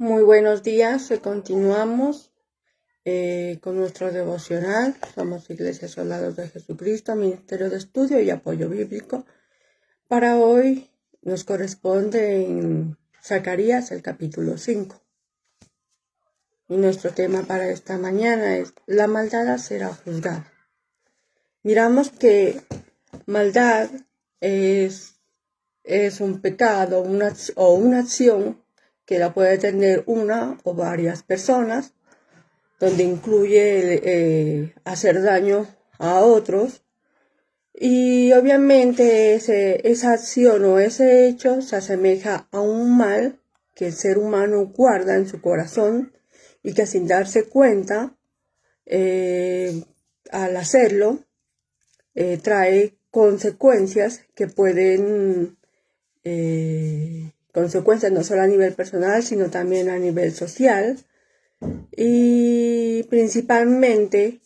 Muy buenos días, continuamos con nuestro devocional. Somos Iglesia Soldados de Jesucristo, Ministerio de Estudio y Apoyo Bíblico. Para hoy nos corresponde en Zacarías el capítulo 5. Y nuestro tema para esta mañana es: la maldad será juzgada. Miramos que maldad es un pecado o una acción que la puede tener una o varias personas, donde incluye hacer daño a otros. Y obviamente esa acción o ese hecho se asemeja a un mal que el ser humano guarda en su corazón y que sin darse cuenta, al hacerlo, trae consecuencias que pueden consecuencias no solo a nivel personal, sino también a nivel social, y principalmente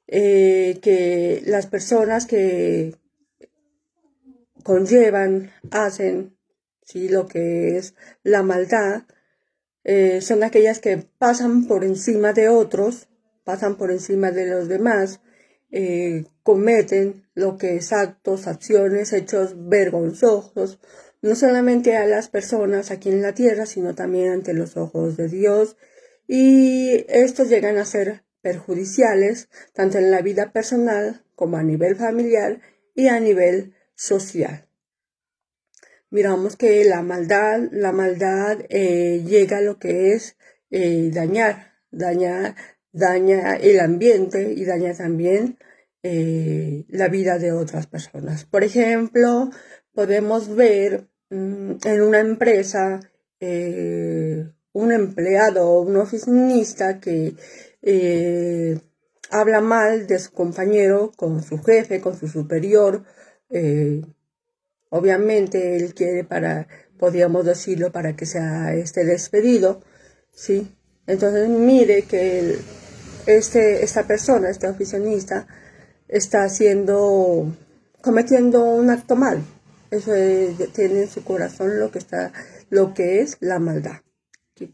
que las personas que hacen lo que es la maldad, son aquellas que pasan por encima de otros, pasan por encima de los demás, cometen lo que es actos, acciones, hechos vergonzosos, no solamente a las personas aquí en la tierra, sino también ante los ojos de Dios, y estos llegan a ser perjudiciales tanto en la vida personal como a nivel familiar y a nivel social. Miramos que la maldad llega a lo que es daña el ambiente y daña también la vida de otras personas. Por ejemplo, podemos ver en una empresa un empleado o un oficinista que habla mal de su compañero con su jefe, con su superior. Obviamente él quiere podríamos decirlo, para que sea despedido, ¿sí? Entonces mire que esta persona, este oficinista, está cometiendo un acto mal. Eso tiene en su corazón lo que es la maldad, ¿sí?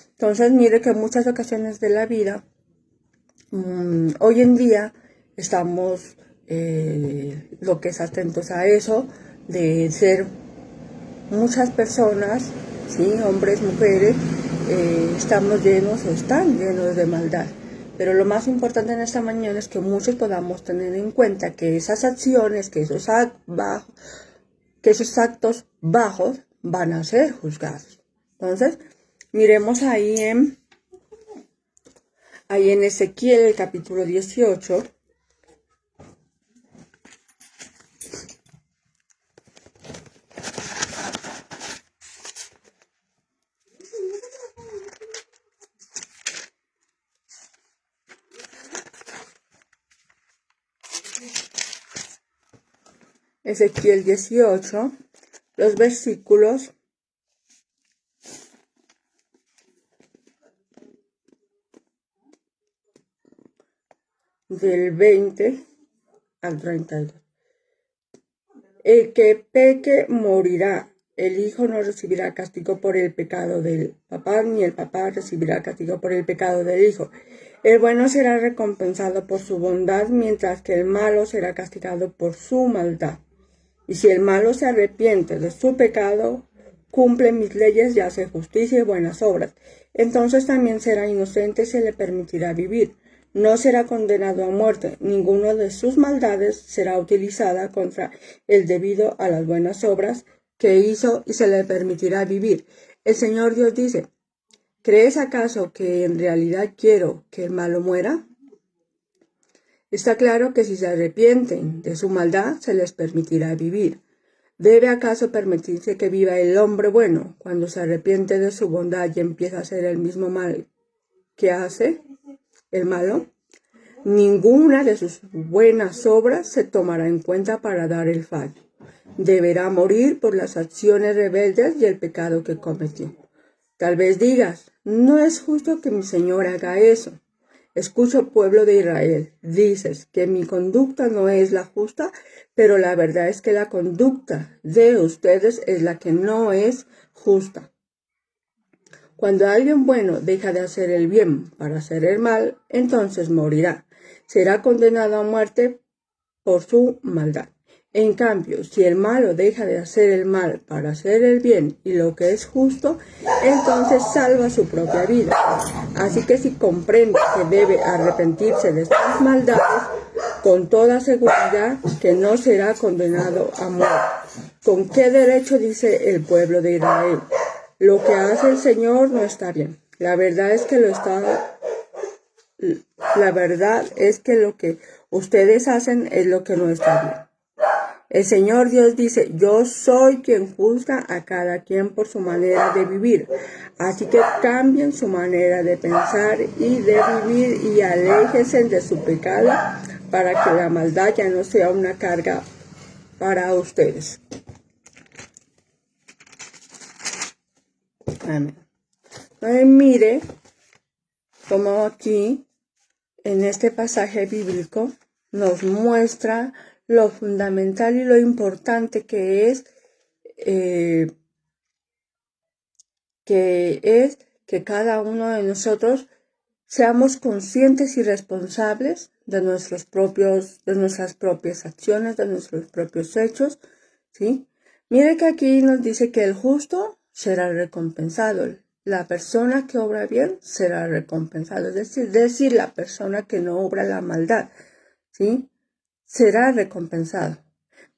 Entonces mire que en muchas ocasiones de la vida, hoy en día, estamos lo que es atentos a eso, de ser muchas personas, ¿sí? Hombres, mujeres, están llenos de maldad. Pero lo más importante en esta mañana es que muchos podamos tener en cuenta que esas acciones, que esos actos bajos van a ser juzgados. Entonces, miremos ahí en Ezequiel, el capítulo 18. Ezequiel 18, los versículos del 20 al 32. El que peque morirá. El hijo no recibirá castigo por el pecado del papá, ni el papá recibirá castigo por el pecado del hijo. El bueno será recompensado por su bondad, mientras que el malo será castigado por su maldad. Y si el malo se arrepiente de su pecado, cumple mis leyes y hace justicia y buenas obras, entonces también será inocente y se le permitirá vivir. No será condenado a muerte. Ninguna de sus maldades será utilizada contra él debido a las buenas obras que hizo, y se le permitirá vivir. El Señor Dios dice: ¿crees acaso que en realidad quiero que el malo muera? Está claro que si se arrepienten de su maldad, se les permitirá vivir. ¿Debe acaso permitirse que viva el hombre bueno cuando se arrepiente de su bondad y empieza a hacer el mismo mal que hace el malo? Ninguna de sus buenas obras se tomará en cuenta para dar el fallo. Deberá morir por las acciones rebeldes y el pecado que cometió. Tal vez digas: no es justo que mi Señor haga eso. Escucho, pueblo de Israel, dices que mi conducta no es la justa, pero la verdad es que la conducta de ustedes es la que no es justa. Cuando alguien bueno deja de hacer el bien para hacer el mal, entonces morirá. Será condenado a muerte por su maldad. En cambio, si el malo deja de hacer el mal para hacer el bien y lo que es justo, entonces salva su propia vida. Así que si comprende que debe arrepentirse de sus maldades, con toda seguridad que no será condenado a muerte. ¿Con qué derecho dice el pueblo de Israel? Lo que hace el Señor no está bien. La verdad es que lo que ustedes hacen es lo que no está bien. El Señor Dios dice, yo soy quien juzga a cada quien por su manera de vivir. Así que cambien su manera de pensar y de vivir y aléjense de su pecado para que la maldad ya no sea una carga para ustedes. Amén. Entonces, mire cómo aquí, en este pasaje bíblico, nos muestra lo fundamental y lo importante que es que cada uno de nosotros seamos conscientes y responsables de nuestras propias acciones, de nuestros propios hechos, ¿sí? Mire que aquí nos dice que el justo será recompensado. La persona que obra bien será recompensado. Es decir, la persona que no obra la maldad, ¿sí? Será recompensado.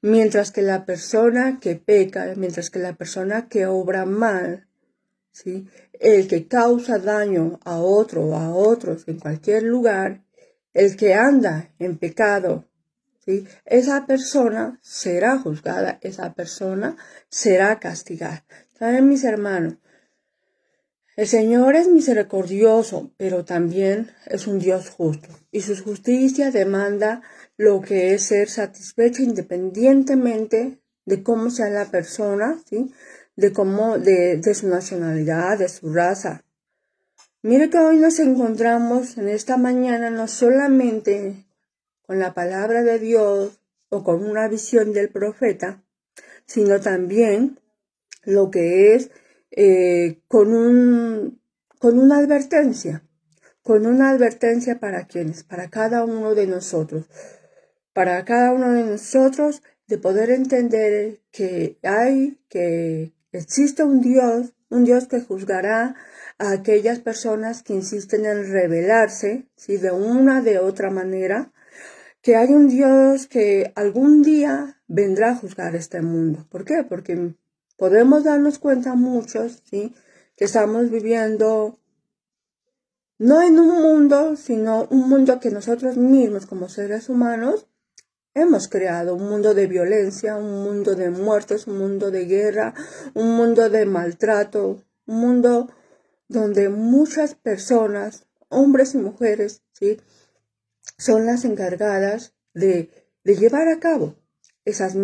Mientras que la persona que peca, mientras que la persona que obra mal, ¿sí? El que causa daño a otro o a otros en cualquier lugar, el que anda en pecado, ¿sí? Esa persona será juzgada, esa persona será castigada. ¿Saben, mis hermanos? El Señor es misericordioso, pero también es un Dios justo. Y su justicia demanda lo que es ser satisfecho independientemente de cómo sea la persona, ¿sí? De su nacionalidad, de su raza. Mire que hoy nos encontramos en esta mañana no solamente con la palabra de Dios o con una visión del profeta, sino también lo que es con una advertencia para quienes, para cada uno de nosotros, de poder entender que existe un Dios que juzgará a aquellas personas que insisten en rebelarse, ¿sí? De una de otra manera, que hay un Dios que algún día vendrá a juzgar este mundo. ¿Por qué? Porque podemos darnos cuenta muchos, ¿sí? Que estamos viviendo no en un mundo, sino un mundo que nosotros mismos como seres humanos hemos creado, un mundo de violencia, un mundo de muertes, un mundo de guerra, un mundo de maltrato, un mundo donde muchas personas, hombres y mujeres, ¿sí? Son las encargadas de llevar a cabo esas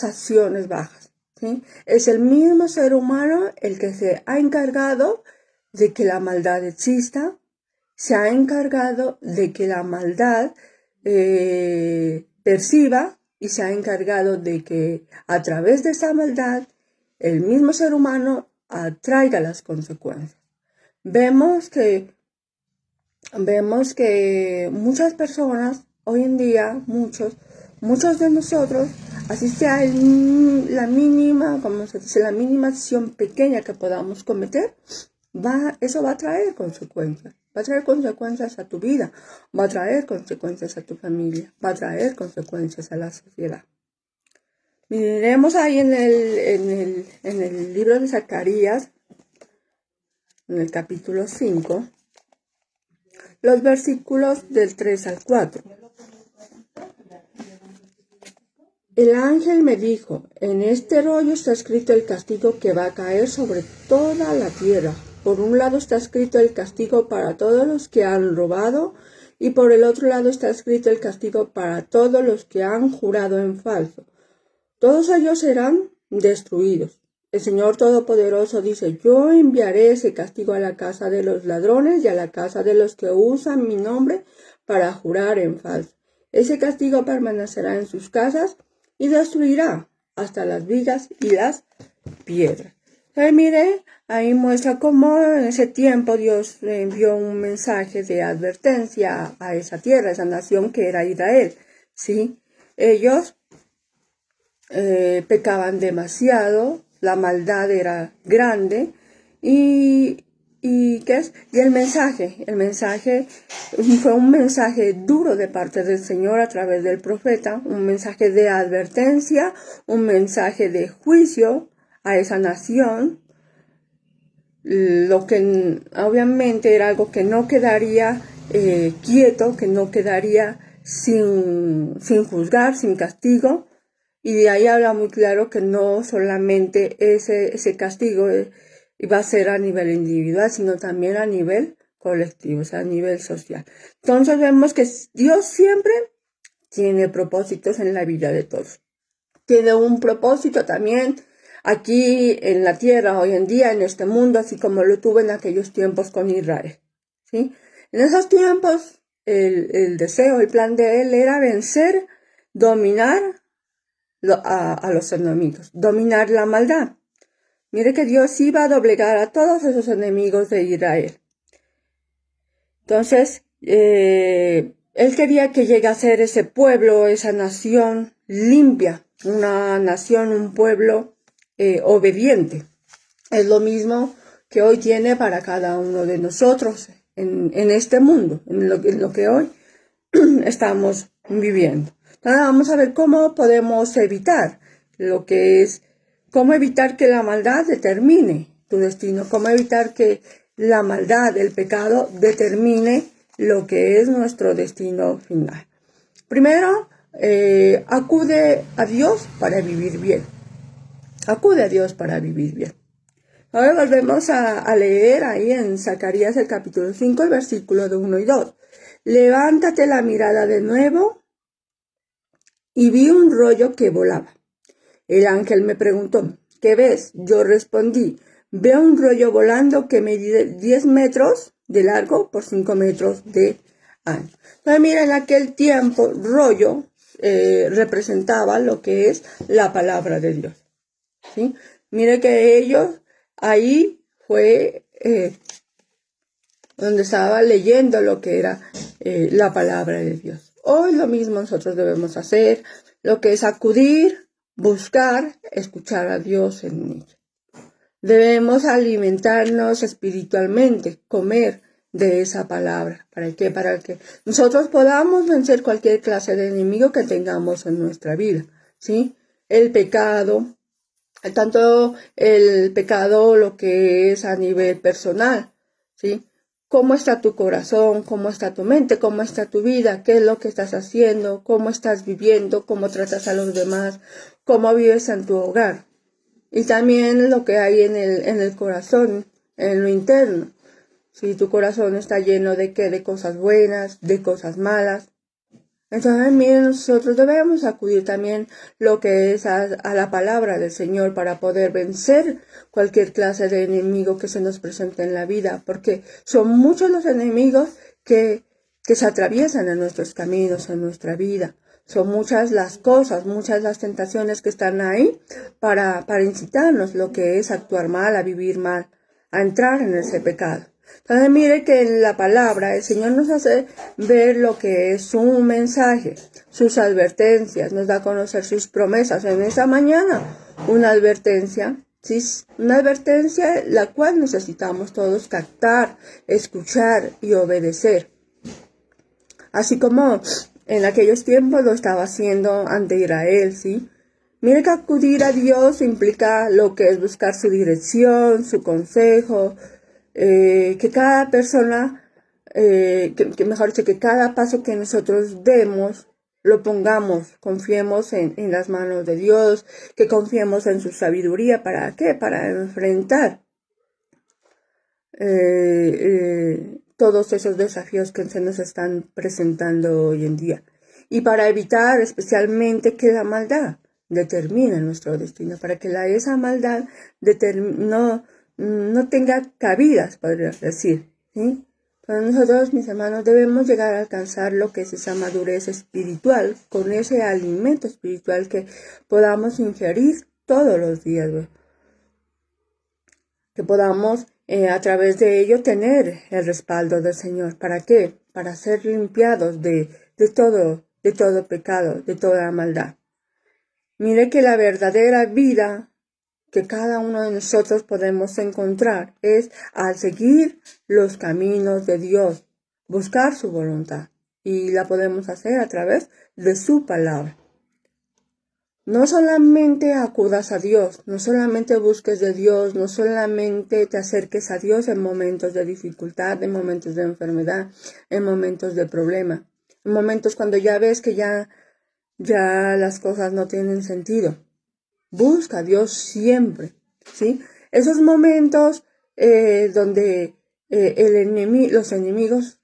acciones bajas, ¿sí? Es el mismo ser humano el que se ha encargado de que la maldad exista, se ha encargado de que la maldad perciba y se ha encargado de que a través de esa maldad el mismo ser humano atraiga las consecuencias. Vemos que muchas personas, hoy en día, muchos de nosotros, así sea la mínima acción pequeña que podamos cometer, eso va a traer consecuencias. Va a traer consecuencias a tu vida, va a traer consecuencias a tu familia, va a traer consecuencias a la sociedad. Miremos ahí en el libro de Zacarías, en el capítulo 5, los versículos del 3 al 4. El ángel me dijo, en este rollo está escrito el castigo que va a caer sobre toda la tierra. Por un lado está escrito el castigo para todos los que han robado, y por el otro lado está escrito el castigo para todos los que han jurado en falso. Todos ellos serán destruidos. El Señor Todopoderoso dice, yo enviaré ese castigo a la casa de los ladrones y a la casa de los que usan mi nombre para jurar en falso. Ese castigo permanecerá en sus casas y destruirá hasta las vigas y las piedras. Mire, ahí muestra cómo en ese tiempo Dios le envió un mensaje de advertencia a esa tierra, a esa nación que era Israel, ¿sí? Ellos pecaban demasiado, la maldad era grande ¿qué es? Y el mensaje fue un mensaje duro de parte del Señor a través del profeta, un mensaje de advertencia, un mensaje de juicio a esa nación, lo que obviamente era algo que no quedaría quieto, que no quedaría sin juzgar, sin castigo. Y de ahí habla muy claro que no solamente ese castigo iba a ser a nivel individual, sino también a nivel colectivo, o sea, a nivel social. Entonces vemos que Dios siempre tiene propósitos en la vida de todos. Tiene un propósito también aquí en la tierra, hoy en día, en este mundo, así como lo tuvo en aquellos tiempos con Israel, ¿sí? En esos tiempos, el deseo, el plan de él era vencer, dominar a los enemigos, dominar la maldad. Mire que Dios iba a doblegar a todos esos enemigos de Israel. Entonces, él quería que llegue a ser ese pueblo, esa nación limpia, una nación, un pueblo obediente. Es lo mismo que hoy tiene para cada uno de nosotros en este mundo, en lo que hoy estamos viviendo. Entonces vamos a ver cómo podemos evitar cómo evitar que la maldad determine tu destino, cómo evitar que la maldad, el pecado, determine lo que es nuestro destino final. Primero, acude a Dios para vivir bien. Acude a Dios para vivir bien. Ahora volvemos a leer ahí en Zacarías el capítulo 5, el versículo de 1 y 2. Levántate la mirada de nuevo, y vi un rollo que volaba. El ángel me preguntó, ¿qué ves? Yo respondí, veo un rollo volando que mide 10 metros de largo por 5 metros de ancho. Entonces, mira, en aquel tiempo, rollo representaba lo que es la palabra de Dios, ¿sí? Mire que ellos, ahí fue donde estaba leyendo lo que era la palabra de Dios. Hoy lo mismo nosotros debemos hacer, lo que es acudir, buscar, escuchar a Dios en ello. Debemos alimentarnos espiritualmente, comer de esa palabra. ¿Para qué? Para que nosotros podamos vencer cualquier clase de enemigo que tengamos en nuestra vida, ¿sí? El pecado, tanto el pecado lo que es a nivel personal, ¿sí? ¿Cómo está tu corazón? ¿Cómo está tu mente? ¿Cómo está tu vida? ¿Qué es lo que estás haciendo? ¿Cómo estás viviendo? ¿Cómo tratas a los demás? ¿Cómo vives en tu hogar? Y también lo que hay en el corazón, en lo interno. Si tu corazón está lleno de qué, de cosas buenas, de cosas malas. Entonces, miren, nosotros debemos acudir también lo que es a la palabra del Señor para poder vencer cualquier clase de enemigo que se nos presente en la vida, porque son muchos los enemigos que se atraviesan en nuestros caminos, en nuestra vida. Son muchas las cosas, muchas las tentaciones que están ahí para incitarnos lo que es actuar mal, a vivir mal, a entrar en ese pecado. Entonces mire que en la palabra el Señor nos hace ver lo que es su mensaje, sus advertencias, nos da a conocer sus promesas. En esta mañana una advertencia, ¿sí? Una advertencia la cual necesitamos todos captar, escuchar y obedecer. Así como en aquellos tiempos lo estaba haciendo ante Israel, ¿sí? Mire que acudir a Dios implica lo que es buscar su dirección, su consejo, que cada persona, mejor dicho, que cada paso que nosotros demos, lo pongamos, confiemos en las manos de Dios, que confiemos en su sabiduría. ¿Para qué? Para enfrentar todos esos desafíos que se nos están presentando hoy en día. Y para evitar especialmente que la maldad determine nuestro destino, para que esa maldad no tenga cabidas, podría decir, ¿sí? Pero nosotros, mis hermanos, debemos llegar a alcanzar lo que es esa madurez espiritual, con ese alimento espiritual que podamos ingerir todos los días, ¿ve? que podamos a través de ello tener el respaldo del Señor. ¿Para qué? Para ser limpiados de todo pecado, de toda maldad. Mire que la verdadera vida que cada uno de nosotros podemos encontrar es al seguir los caminos de Dios, buscar su voluntad. Y la podemos hacer a través de su palabra. No solamente acudas a Dios, no solamente busques de Dios, no solamente te acerques a Dios en momentos de dificultad, en momentos de enfermedad, en momentos de problema, en momentos cuando ya ves que ya las cosas no tienen sentido. Busca a Dios siempre, ¿sí? Esos momentos donde los enemigos,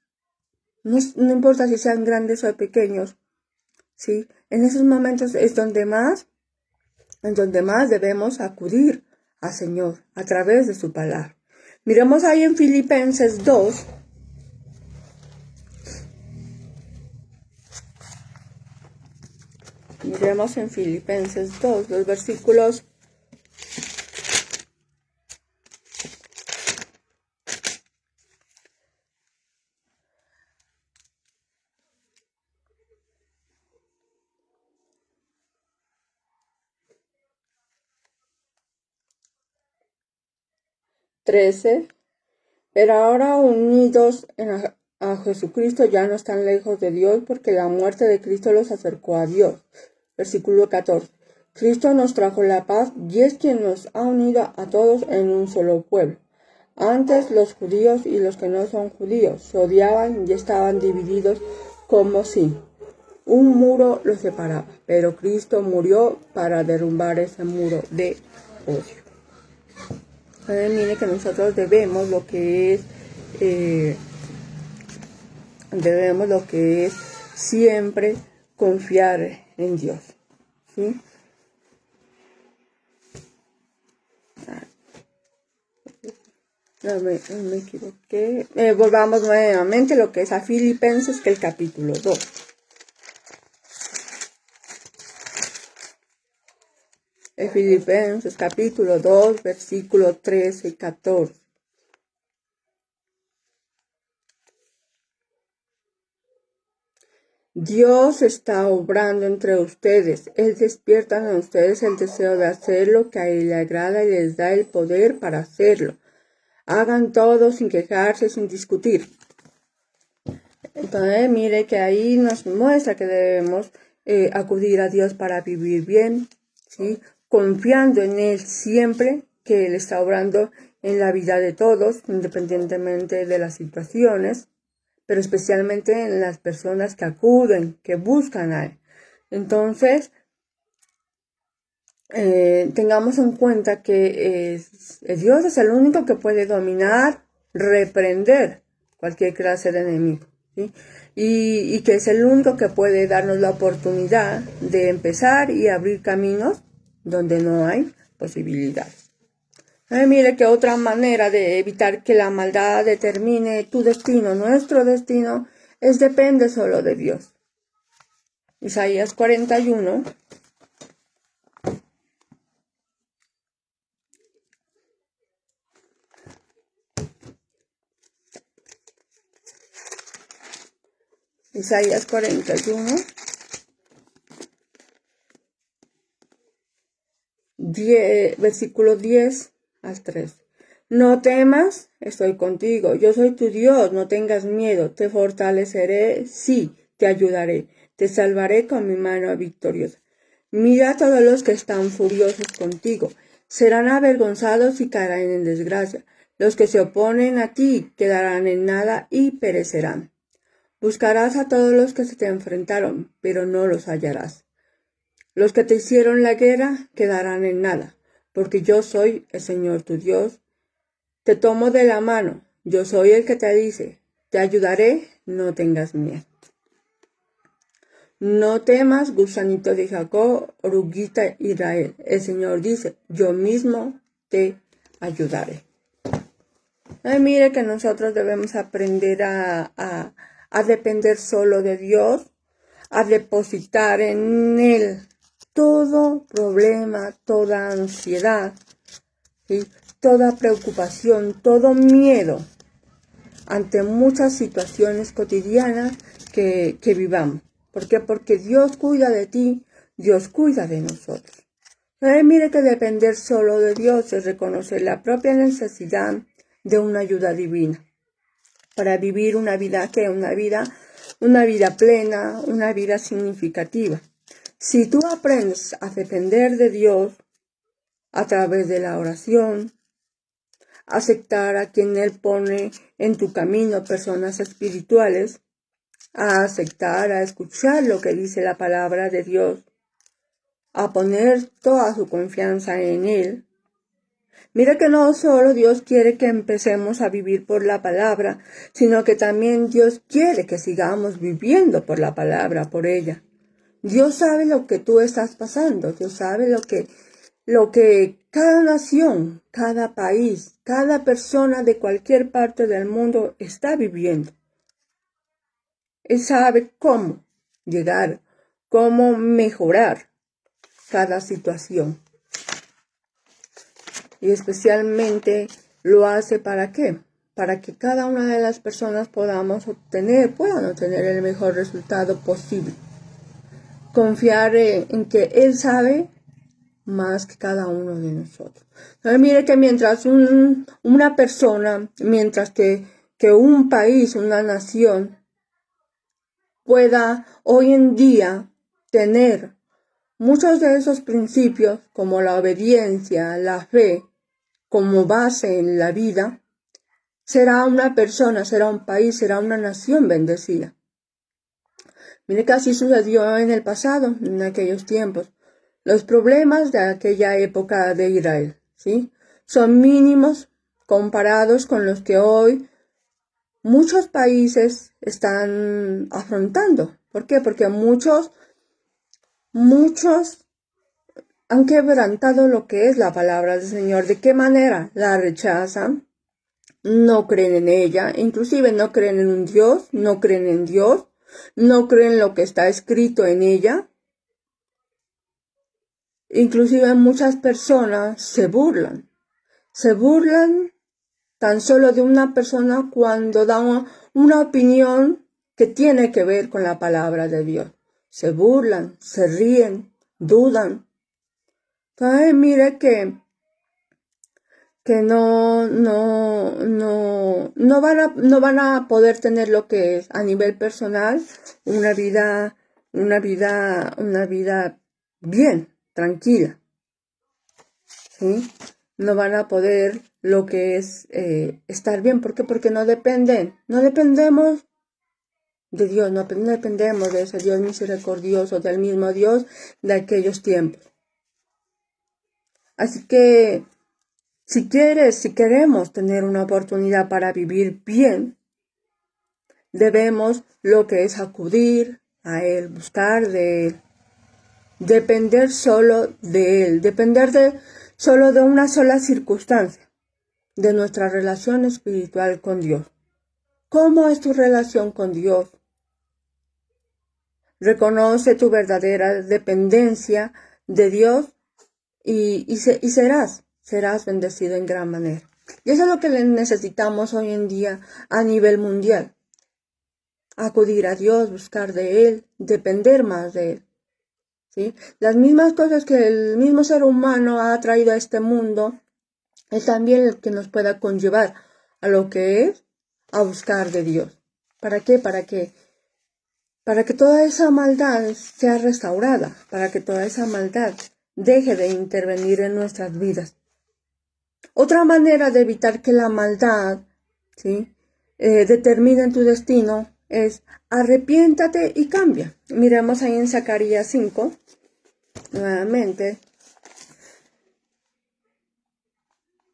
no importa si sean grandes o pequeños, ¿sí? En esos momentos es donde más debemos acudir al Señor a través de su palabra. Miremos ahí en Filipenses 2. Miremos en Filipenses 2, los versículos 13. Pero ahora unidos a Jesucristo ya no están lejos de Dios, porque la muerte de Cristo los acercó a Dios. Versículo 14. Cristo nos trajo la paz y es quien nos ha unido a todos en un solo pueblo. Antes los judíos y los que no son judíos se odiaban y estaban divididos como si un muro los separaba, pero Cristo murió para derrumbar ese muro de odio. Mire que nosotros debemos lo que es siempre confiar en Dios, ¿sí? No me equivoqué. Volvamos nuevamente lo que es a Filipenses, que el capítulo 2. Filipenses capítulo 2, versículo 13 y 14. Dios está obrando entre ustedes. Él despierta en ustedes el deseo de hacer lo que a Él le agrada y les da el poder para hacerlo. Hagan todo sin quejarse, sin discutir. Entonces, mire que ahí nos muestra que debemos acudir a Dios para vivir bien, ¿sí? Confiando en Él siempre, que Él está obrando en la vida de todos, independientemente de las situaciones, pero especialmente en las personas que acuden, que buscan a Él. Entonces, tengamos en cuenta que Dios es el único que puede dominar, reprender cualquier clase de enemigo, ¿sí? Y que es el único que puede darnos la oportunidad de empezar y abrir caminos donde no hay posibilidades. Mire que otra manera de evitar que la maldad determine tu destino, nuestro destino, depende solo de Dios. Isaías 41. Isaías 41. 10 al 3. No temas, estoy contigo, yo soy tu Dios, no tengas miedo, te fortaleceré, sí, te ayudaré, te salvaré con mi mano victoriosa. Mira a todos los que están furiosos contigo, serán avergonzados y caerán en desgracia. Los que se oponen a ti quedarán en nada y perecerán. Buscarás a todos los que se te enfrentaron, pero no los hallarás. Los que te hicieron la guerra quedarán en nada, porque yo soy el Señor tu Dios. Te tomo de la mano, yo soy el que te dice, te ayudaré, no tengas miedo. No temas, gusanito de Jacob, oruguita Israel. El Señor dice, yo mismo te ayudaré. Mire que nosotros debemos aprender a depender solo de Dios, a depositar en Él todo problema, toda ansiedad, ¿sí? toda preocupación, todo miedo ante muchas situaciones cotidianas que vivamos. ¿Por qué? Porque Dios cuida de ti, Dios cuida de nosotros. Mire que depender solo de Dios es reconocer la propia necesidad de una ayuda divina para vivir una vida plena, una vida significativa. Si tú aprendes a depender de Dios a través de la oración, aceptar a quien Él pone en tu camino personas espirituales, a aceptar, a escuchar lo que dice la palabra de Dios, a poner toda su confianza en Él. Mira que no solo Dios quiere que empecemos a vivir por la palabra, sino que también Dios quiere que sigamos viviendo por la palabra, por ella. Dios sabe lo que tú estás pasando, Dios sabe lo que cada nación, cada país, cada persona de cualquier parte del mundo está viviendo. Él sabe cómo llegar, cómo mejorar cada situación. Y especialmente lo hace ¿para qué? Para que cada una de las personas puedan obtener el mejor resultado posible. Confiar en que Él sabe más que cada uno de nosotros. Entonces, mire que mientras una persona, mientras que un país, una nación, pueda hoy en día tener muchos de esos principios, como la obediencia, la fe, como base en la vida, será una persona, será un país, será una nación bendecida. Mire que así sucedió en el pasado, en aquellos tiempos. Los problemas de aquella época de Israel, ¿sí? Son mínimos comparados con los que hoy muchos países están afrontando. ¿Por qué? Porque muchos han quebrantado lo que es la palabra del Señor. ¿De qué manera? La rechazan, no creen en ella, inclusive no creen en un Dios, no creen en Dios, no creen lo que está escrito en ella. Inclusive muchas personas se burlan tan solo de una persona cuando da una opinión que tiene que ver con la palabra de Dios. Se burlan, se ríen, dudan. Entonces mire que no van a poder tener lo que es a nivel personal una vida bien, tranquila, ¿sí? No van a poder lo que es estar bien. ¿Por qué? Porque no dependemos de Dios, no dependemos de ese Dios misericordioso, del mismo Dios de aquellos tiempos. Así que si queremos tener una oportunidad para vivir bien, debemos lo que es acudir a Él, buscar de Él, depender solo de Él, depender solo de una sola circunstancia, de nuestra relación espiritual con Dios. ¿Cómo es tu relación con Dios? Reconoce tu verdadera dependencia de Dios y serás bendecido en gran manera. Y eso es lo que necesitamos hoy en día a nivel mundial. Acudir a Dios, buscar de Él, depender más de Él. ¿Sí? Las mismas cosas que el mismo ser humano ha traído a este mundo, es también el que nos pueda conllevar a lo que es a buscar de Dios. ¿Para qué? Para que toda esa maldad sea restaurada, para que toda esa maldad deje de intervenir en nuestras vidas. Otra manera de evitar que la maldad, ¿sí?, determine en tu destino es arrepiéntate y cambia. Miremos ahí en Zacarías 5, nuevamente,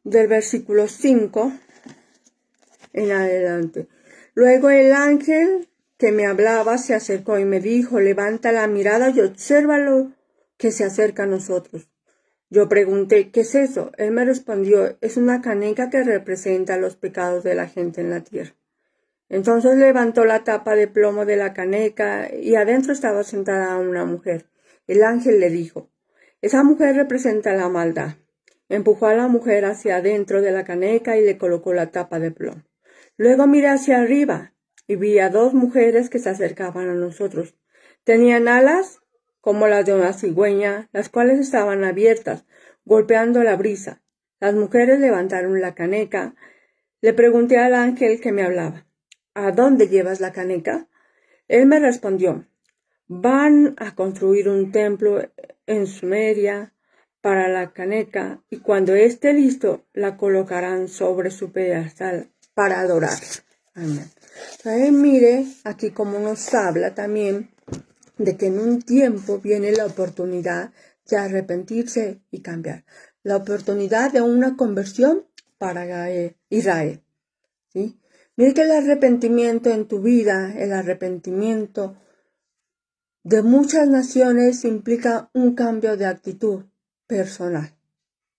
del versículo 5 en adelante. Luego el ángel que me hablaba se acercó y me dijo, levanta la mirada y obsérvalo que se acerca a nosotros. Yo pregunté, ¿qué es eso? Él me respondió, es una caneca que representa los pecados de la gente en la tierra. Entonces levantó la tapa de plomo de la caneca y adentro estaba sentada una mujer. El ángel le dijo, esa mujer representa la maldad Empujó a la mujer hacia adentro de la caneca y le colocó la tapa de plomo. Luego miré hacia arriba y vi a 2 mujeres que se acercaban a nosotros. Tenían alas como las de una cigüeña, las cuales estaban abiertas, golpeando la brisa. Las mujeres levantaron la caneca. Le pregunté al ángel que me hablaba, ¿a dónde llevas la caneca? Él me respondió, van a construir un templo en Sumeria para la caneca y cuando esté listo la colocarán sobre su pedestal para adorar. Amén. Entonces, mire aquí como nos habla también de que en un tiempo viene la oportunidad de arrepentirse y cambiar. La oportunidad de una conversión para Israel. ¿Sí? Mire que el arrepentimiento en tu vida, el arrepentimiento de muchas naciones implica un cambio de actitud personal.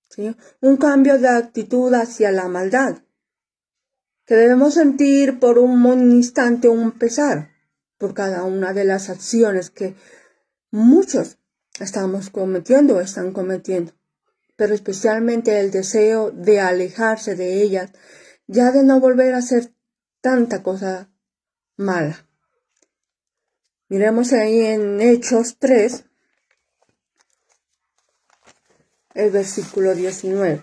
¿Sí? Un cambio de actitud hacia la maldad. Que debemos sentir por un instante un pesar por cada una de las acciones que muchos estamos cometiendo o están cometiendo, pero especialmente el deseo de alejarse de ellas, ya de no volver a hacer tanta cosa mala. Miremos ahí en Hechos 3, el versículo 19.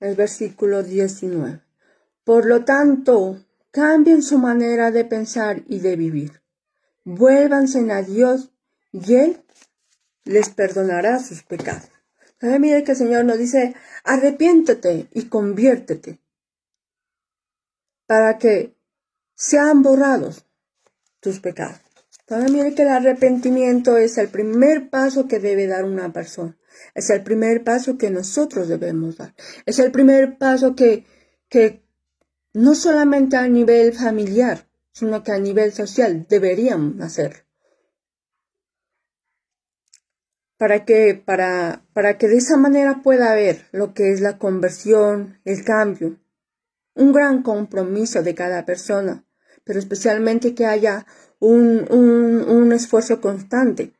El versículo 19. Por lo tanto, cambien su manera de pensar y de vivir. Vuélvanse a Dios y Él les perdonará sus pecados. Entonces, mire que el Señor nos dice, arrepiéntete y conviértete para que sean borrados tus pecados. Entonces, mire que el arrepentimiento es el primer paso que debe dar una persona. Es el primer paso que nosotros debemos dar. Es el primer paso que no solamente a nivel familiar, sino que a nivel social deberíamos hacer. Para que de esa manera pueda haber lo que es la conversión, el cambio, un gran compromiso de cada persona, pero especialmente que haya un esfuerzo constante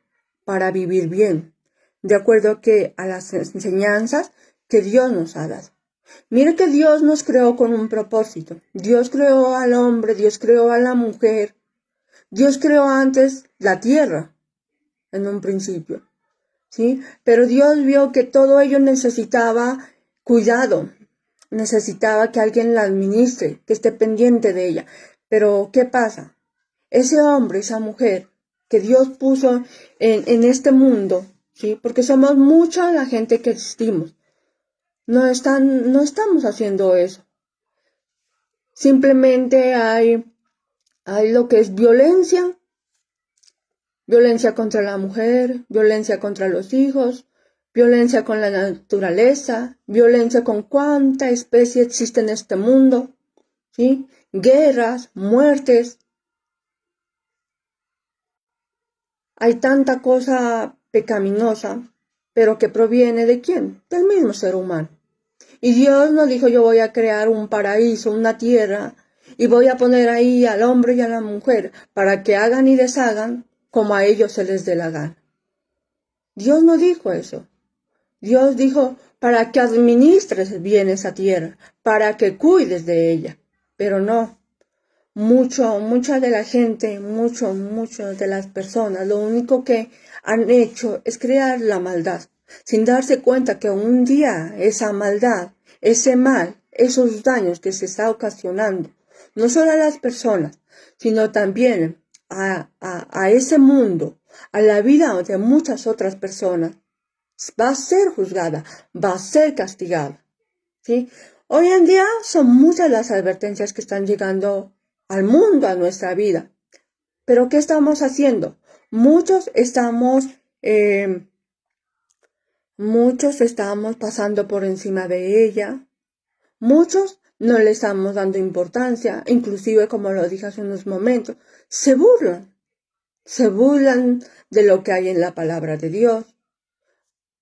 para vivir bien, de acuerdo a las enseñanzas que Dios nos ha dado. Mire que Dios nos creó con un propósito. Dios creó al hombre, Dios creó a la mujer, Dios creó antes la tierra en un principio. ¿Sí? Pero Dios vio que todo ello necesitaba cuidado, necesitaba que alguien la administre, que esté pendiente de ella. Pero, ¿qué pasa? Ese hombre, esa mujer que Dios puso en este mundo, ¿sí? Porque somos mucha la gente que existimos. No estamos haciendo eso. Simplemente hay lo que es violencia contra la mujer, violencia contra los hijos, violencia con la naturaleza, violencia con cuánta especie existe en este mundo, ¿sí? Guerras, muertes. Hay tanta cosa pecaminosa, pero que proviene ¿de quién? Del mismo ser humano. Y Dios no dijo, yo voy a crear un paraíso, una tierra, y voy a poner ahí al hombre y a la mujer para que hagan y deshagan como a ellos se les dé la gana. Dios no dijo eso. Dios dijo para que administres bien esa tierra, para que cuides de ella. Pero no, mucha de la gente, mucho de las personas, lo único que han hecho es crear la maldad, sin darse cuenta que un día esa maldad, ese mal, esos daños que se está ocasionando, no solo a las personas, sino también a ese mundo, a la vida de muchas otras personas, va a ser juzgada, va a ser castigada. ¿Sí? Hoy en día son muchas las advertencias que están llegando al mundo, a nuestra vida. Pero ¿qué estamos haciendo? Muchos estamos pasando por encima de ella. Muchos no le estamos dando importancia, inclusive como lo dije hace unos momentos, se burlan de lo que hay en la palabra de Dios.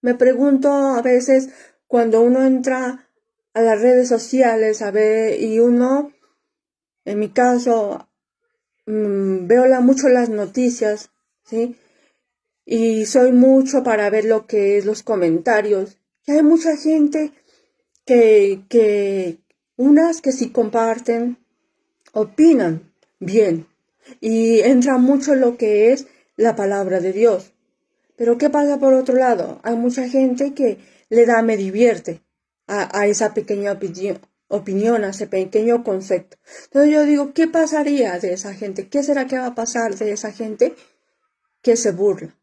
Me pregunto a veces cuando uno entra a las redes sociales a ver y uno, en mi caso, veo mucho las noticias, ¿sí? Y soy mucho para ver lo que es los comentarios. Y hay mucha gente unas que sí comparten, opinan bien. Y entra mucho lo que es la palabra de Dios. Pero ¿qué pasa por otro lado? Hay mucha gente que le da me divierte a esa pequeña opinión, a ese pequeño concepto. Entonces yo digo, ¿qué pasaría de esa gente? ¿Qué será que va a pasar de esa gente que se burla?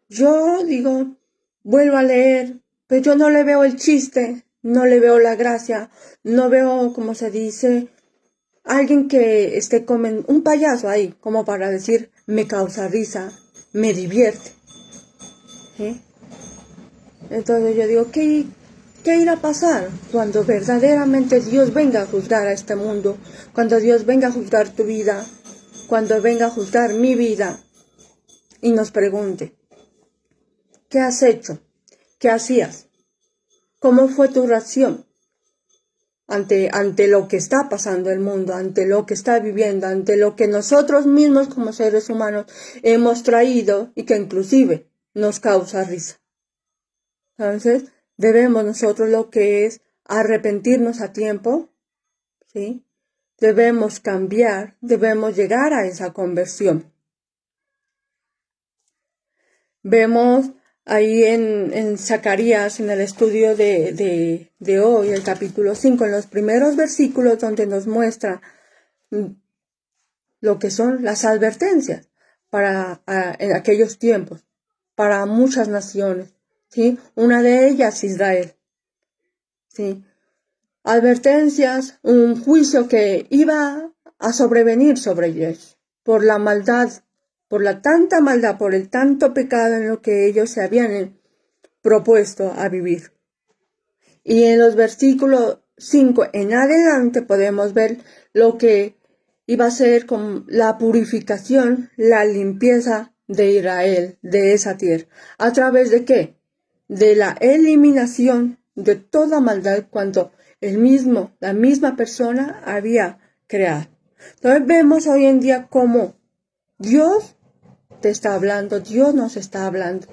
Yo digo, vuelvo a leer, pero yo no le veo el chiste, no le veo la gracia, no veo, como se dice, alguien que esté comiendo, un payaso ahí, como para decir, me causa risa, me divierte. ¿Sí? Entonces yo digo, ¿qué irá a pasar cuando verdaderamente Dios venga a juzgar a este mundo? Cuando Dios venga a juzgar tu vida, cuando venga a juzgar mi vida y nos pregunte, ¿qué has hecho? ¿Qué hacías? ¿Cómo fue tu reacción ante lo que está pasando en el mundo, ante lo que está viviendo, ante lo que nosotros mismos como seres humanos hemos traído y que inclusive nos causa risa? Entonces, debemos nosotros lo que es arrepentirnos a tiempo, ¿sí? Debemos cambiar, debemos llegar a esa conversión. Vemos ahí en Zacarías, en el estudio de hoy, el capítulo 5, en los primeros versículos donde nos muestra lo que son las advertencias en aquellos tiempos, para muchas naciones, ¿sí? Una de ellas, Israel, ¿sí? Advertencias, un juicio que iba a sobrevenir sobre ellos, por la maldad, por la tanta maldad, por el tanto pecado en lo que ellos se habían propuesto a vivir. Y en los versículos 5 en adelante podemos ver lo que iba a ser con la purificación, la limpieza de Israel, de esa tierra. ¿A través de qué? De la eliminación de toda maldad cuando la misma persona había creado. Entonces vemos hoy en día cómo Dios te está hablando, Dios nos está hablando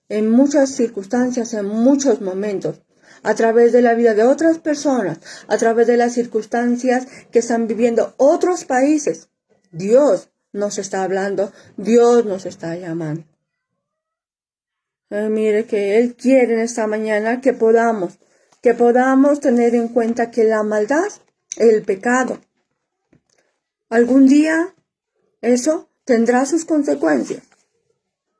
en muchas circunstancias, en muchos momentos, a través de la vida de otras personas, a través de las circunstancias que están viviendo otros países. Dios nos está hablando, Dios nos está llamando. Mire que Él quiere en esta mañana que podamos tener en cuenta que la maldad, el pecado, algún día eso tendrá sus consecuencias.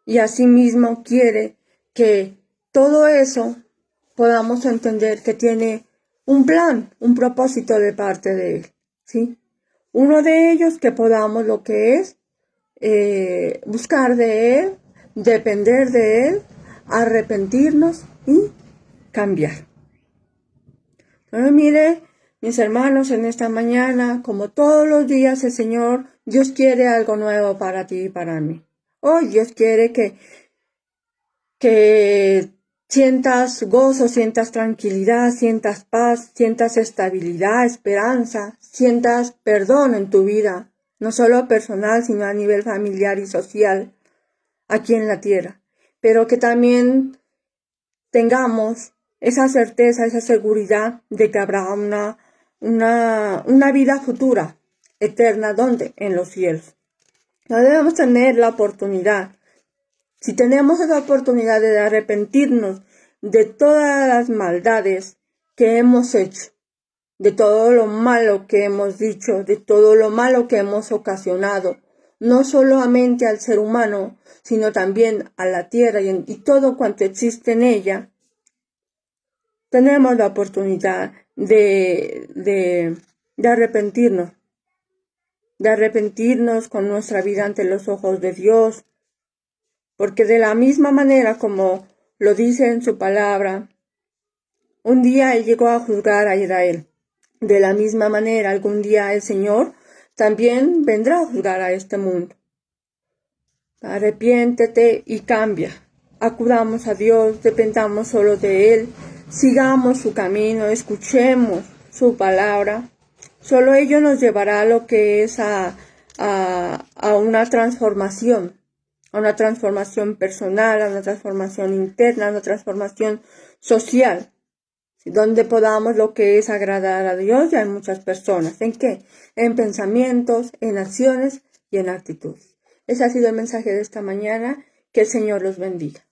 Y asimismo quiere que todo eso podamos entender que tiene un plan, un propósito de parte de Él, ¿sí? Uno de ellos que podamos lo que es buscar de Él, depender de Él, arrepentirnos y cambiar. Entonces, mire, mis hermanos, en esta mañana, como todos los días, el Señor, Dios quiere algo nuevo para ti y para mí. Hoy Dios quiere que sientas gozo, sientas tranquilidad, sientas paz, sientas estabilidad, esperanza, sientas perdón en tu vida, no solo personal, sino a nivel familiar y social, aquí en la tierra. Pero que también tengamos esa certeza, esa seguridad de que habrá una vida futura, eterna, ¿dónde? En los cielos. No debemos tener la oportunidad. Si tenemos esa oportunidad de arrepentirnos de todas las maldades que hemos hecho, de todo lo malo que hemos dicho, de todo lo malo que hemos ocasionado, no solamente al ser humano, sino también a la tierra y todo cuanto existe en ella, tenemos la oportunidad de arrepentirnos con nuestra vida ante los ojos de Dios, porque de la misma manera como lo dice en su palabra, un día Él llegó a juzgar a Israel. De la misma manera, algún día el Señor también vendrá a juzgar a este mundo. Arrepiéntete y cambia. Acudamos a Dios, dependamos solo de Él, sigamos su camino, escuchemos su palabra. Solo ello nos llevará a lo que es a a una transformación personal, a una transformación interna, a una transformación social, donde podamos lo que es agradar a Dios y a muchas personas. ¿En qué? En pensamientos, en acciones y en actitudes. Ese ha sido el mensaje de esta mañana. Que el Señor los bendiga.